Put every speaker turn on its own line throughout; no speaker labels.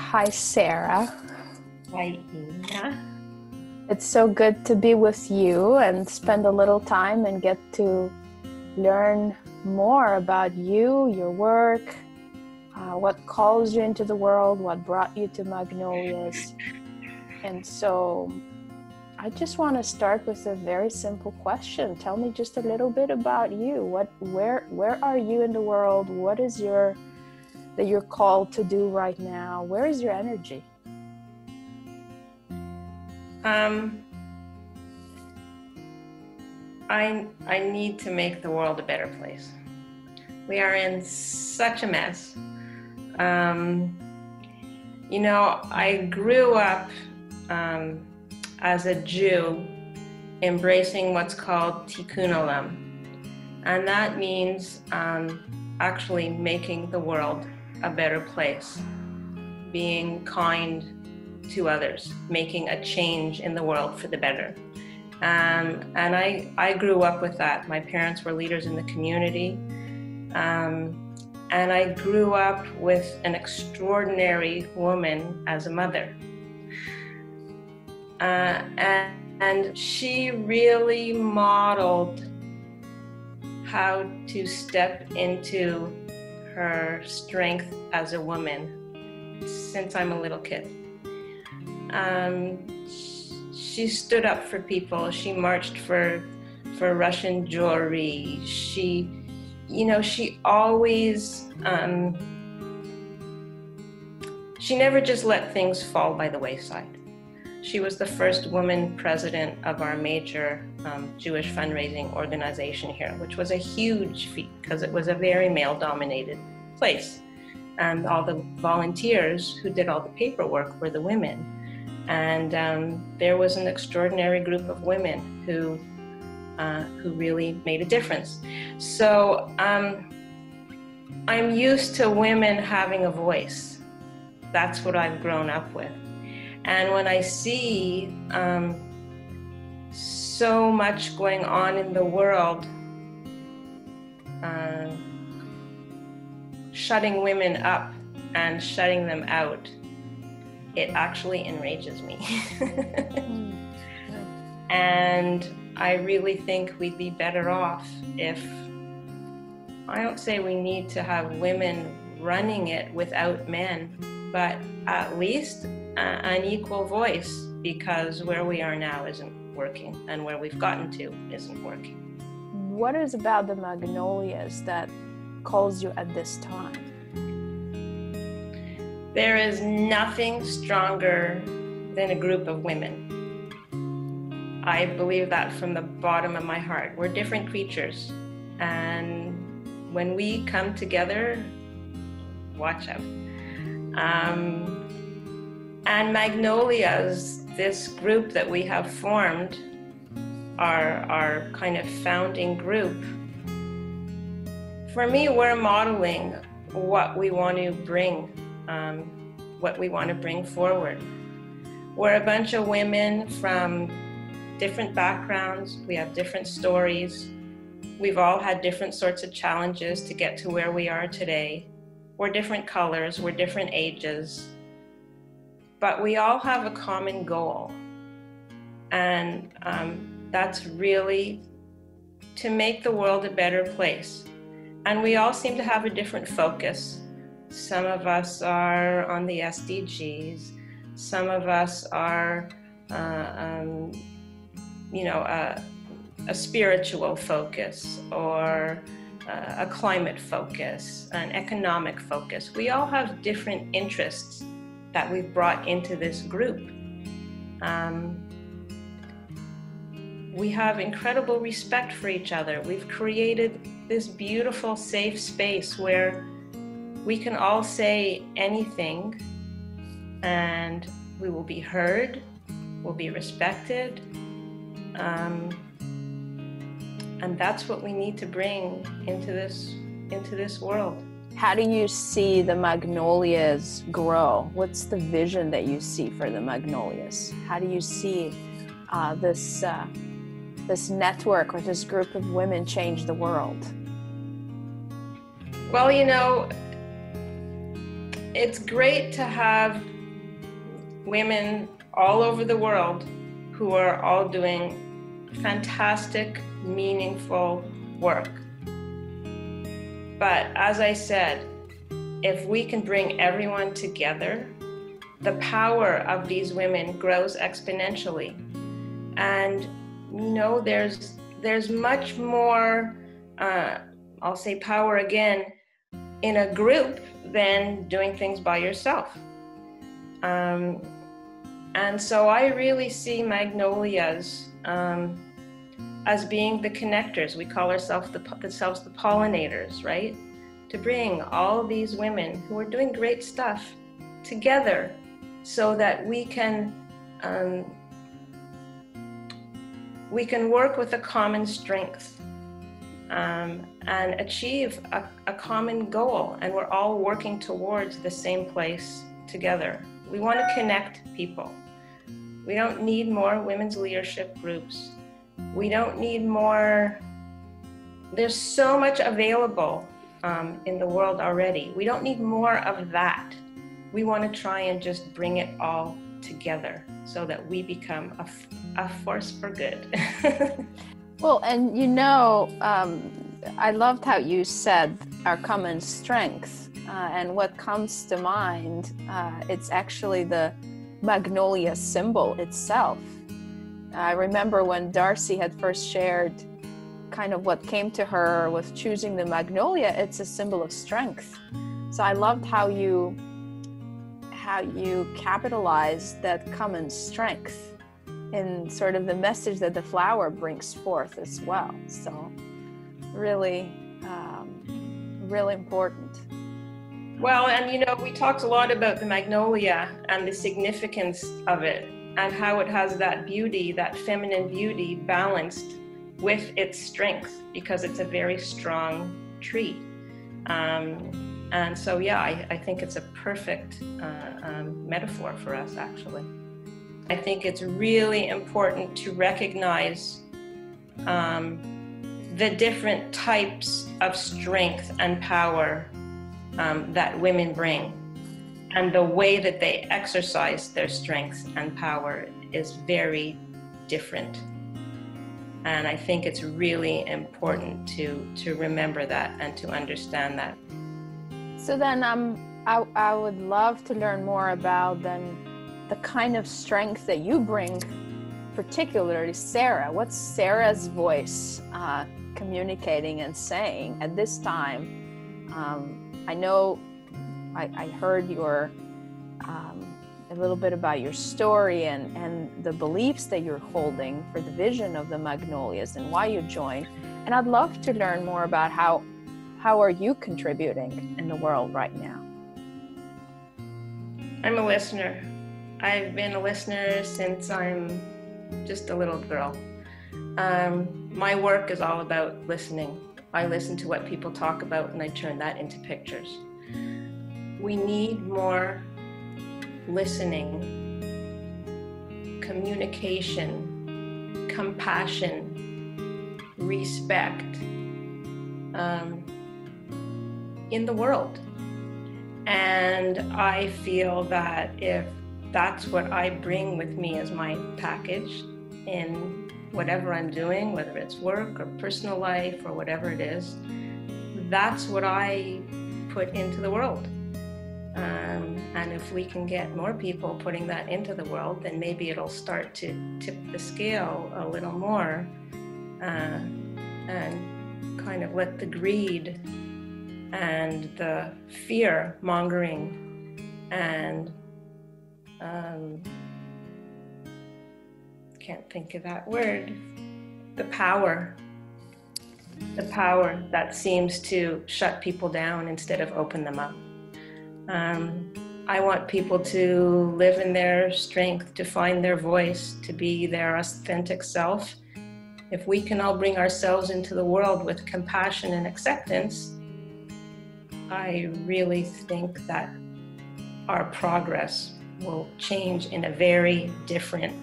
Hi, Sarah.
Hi, Ina.
It's so good to be with you and spend a little time and get to learn more about you, your work, what calls you into the world, what brought you to Magnolias. And so I just want to start with a very simple question. Tell me just a little bit about you. Where are you in the world? What is that you're called to do right now? Where is your energy?
I need to make the world a better place. We are in such a mess. I grew up as a Jew embracing what's called tikkun olam. And that means actually making the world a better place, being kind to others, making a change in the world for the better. And I grew up with that. My parents were leaders in the community. And I grew up with an extraordinary woman as a mother. And she really modeled how to step into her strength as a woman since I'm a little kid. She stood up for people. She marched for Russian Jewry. She always, she never just let things fall by the wayside. She was the first woman president of our major Jewish fundraising organization here, which was a huge feat because it was a very male-dominated place. And all the volunteers who did all the paperwork were the women. And there was an extraordinary group of women who really made a difference. So I'm used to women having a voice. That's what I've grown up with. And when I see so much going on in the world, shutting women up and shutting them out, it actually enrages me. And I really think we'd be better off if, I don't say we need to have women running it without men, but at least an equal voice, because where we are now isn't working and where we've gotten to isn't working.
What is about the Magnolias that calls you at this time?
There is nothing stronger than a group of women. I believe that from the bottom of my heart. We're different creatures, and when we come together, watch out. And Magnolias, this group that we have formed, our kind of founding group, for me, we're modeling what we want to bring, forward. We're a bunch of women from different backgrounds. We have different stories. We've all had different sorts of challenges to get to where we are today. We're different colors, we're different ages, but we all have a common goal. And that's really to make the world a better place. And we all seem to have a different focus. Some of us are on the SDGs. Some of us are, a spiritual focus, or a climate focus, an economic focus. We all have different interests that we've brought into this group. We have incredible respect for each other. We've created this beautiful, safe space where we can all say anything and we will be heard, we'll be respected. And that's what we need to bring into this world.
How do you see the Magnolias grow? What's the vision that you see for the Magnolias? How do you see this network or this group of women change the world?
Well, it's great to have women all over the world who are all doing fantastic, meaningful work. But as I said, if we can bring everyone together, the power of these women grows exponentially. And there's much more, I'll say power again, in a group than doing things by yourself. And so I really see magnolias as being the connectors. We call ourselves the pollinators, right? To bring all these women who are doing great stuff together so that we can work with a common strength and achieve a common goal. And we're all working towards the same place together. We want to connect people. We don't need more women's leadership groups. We don't need more. There's so much available in the world already. We don't need more of that. We want to try and just bring it all together so that we become a force for good.
Well, and I loved how you said our common strength. And what comes to mind, it's actually the magnolia symbol itself. I remember when Darcy had first shared kind of what came to her with choosing the magnolia, it's a symbol of strength. So I loved how you capitalized that common strength in sort of the message that the flower brings forth as well. So really, really important.
Well, and we talked a lot about the magnolia and the significance of it and how it has that beauty, that feminine beauty balanced with its strength because it's a very strong tree. And so, yeah, I think it's a perfect metaphor for us, actually. I think it's really important to recognize the different types of strength and power that women bring, and the way that they exercise their strength and power is very different. And I think it's really important to remember that and to understand that.
So then I would love to learn more about then the kind of strength that you bring, particularly Sara. What's Sara's voice communicating and saying at this time? I know I heard your a little bit about your story and the beliefs that you're holding for the vision of the magnolias and why you joined. And I'd love to learn more about how are you contributing in the world right now?
I'm a listener. I've been a listener since I'm just a little girl. My work is all about listening. I listen to what people talk about and I turn that into pictures. We need more listening, communication, compassion, respect in the world. And I feel that if that's what I bring with me as my package in whatever I'm doing, whether it's work or personal life or whatever it is, that's what I put into the world. And if we can get more people putting that into the world, then maybe it'll start to tip the scale a little more and kind of let the greed and the fear mongering and can't think of that word, the power that seems to shut people down instead of open them up. I want people to live in their strength, to find their voice, to be their authentic self. If we can all bring ourselves into the world with compassion and acceptance, I really think that our progress will change in a very different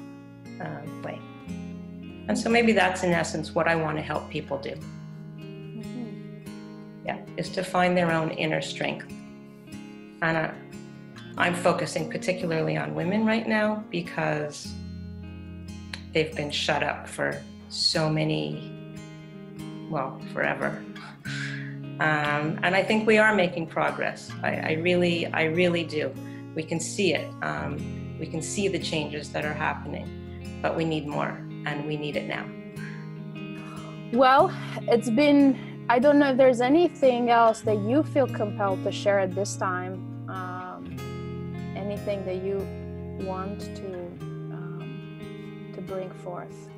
way. And so maybe that's in essence what I want to help people do. Yeah, is to find their own inner strength. And I'm focusing particularly on women right now because they've been shut up for so many, well, forever. And I think we are making progress. I really do. We can see it. We can see the changes that are happening, but we need more, and we need it now.
Well, it's been, I don't know if there's anything else that you feel compelled to share at this time. Anything that you want to bring forth.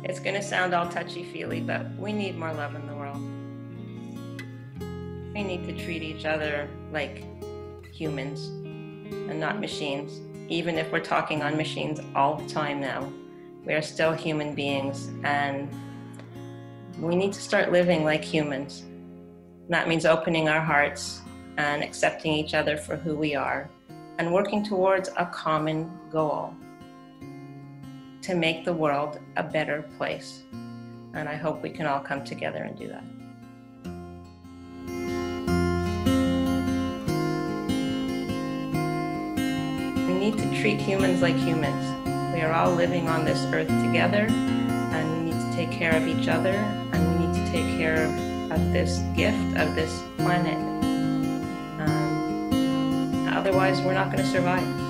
It's going to sound all touchy-feely, but we need more love in the world. We need to treat each other like humans and not machines. Even if we're talking on machines all the time now, we are still human beings, and we need to start living like humans. And that means opening our hearts and accepting each other for who we are and working towards a common goal to make the world a better place. And I hope we can all come together and do that. We need to treat humans like humans. We are all living on this earth together, and we need to take care of each other, and we need to take care of this gift, of this planet. Otherwise, we're not going to survive.